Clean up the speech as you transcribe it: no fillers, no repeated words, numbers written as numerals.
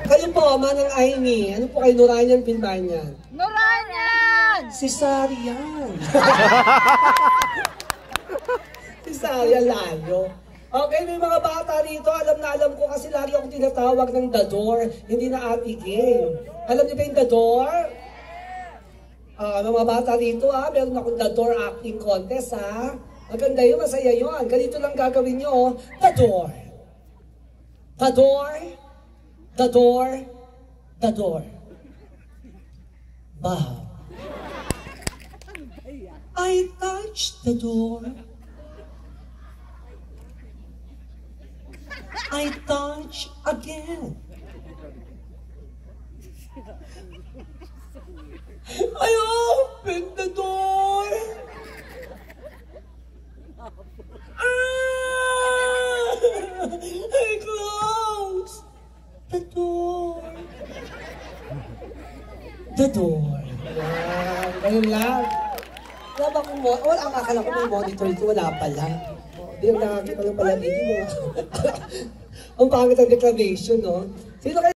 Kayo po, Manang Aimee, ano po kayo, Nuranian, Pilmanian? Nuranian! Si Sarian. Si Sarian lalo. Okay, may mga bata rito, alam na alam ko kasi lagi akong tinatawag ng The Door, hindi na Ate Game. Alam niyo ba yung The Door? Mga bata rito meron akong The Door acting contest Maganda yun, masaya yun. Ganito lang gagawin nyo, The Door. The Door. The Door. The Door. Bow. I touched the door. I touch again. I open the door. I close the door. The door. Ganun lang. Wala ba kung ang akala ko may monitor ito, wala pala. Hindi yung nakakita lang pala dito. Ang pangit ang declaration, no? Sino kaya